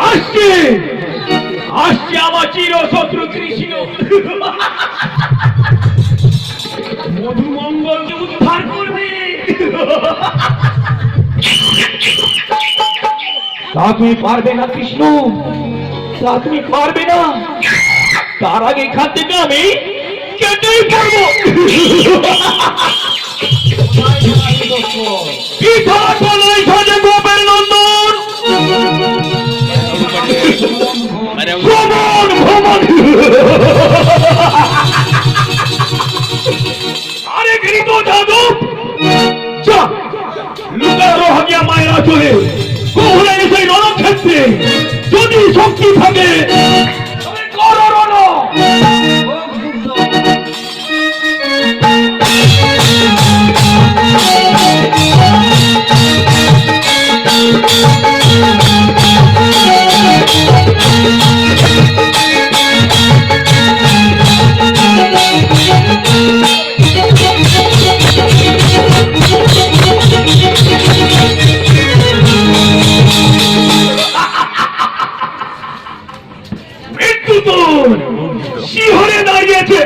আসছে আসছে আমার চির শত্রু কৃষ্ণ মধুমঙ্গলকে উদ্ধার করবে। তা তুমি পারবে না কৃষ্ণ, তা তুমি পারবে না। তার আগে এখান থেকে আমি কেটেই পড়বো। পিতা বলাই সাজে গোপের নন্দন ভ্রমণ ভ্রমণ। আরে গৃহীত যাদব যা লুকানো হাগিয়া মায়েরা চলে কখনো সেই রণক্ষেত্রে যদি শক্তি থাকে তবে করো রণ। শিহরে দাঁড়িয়েছে।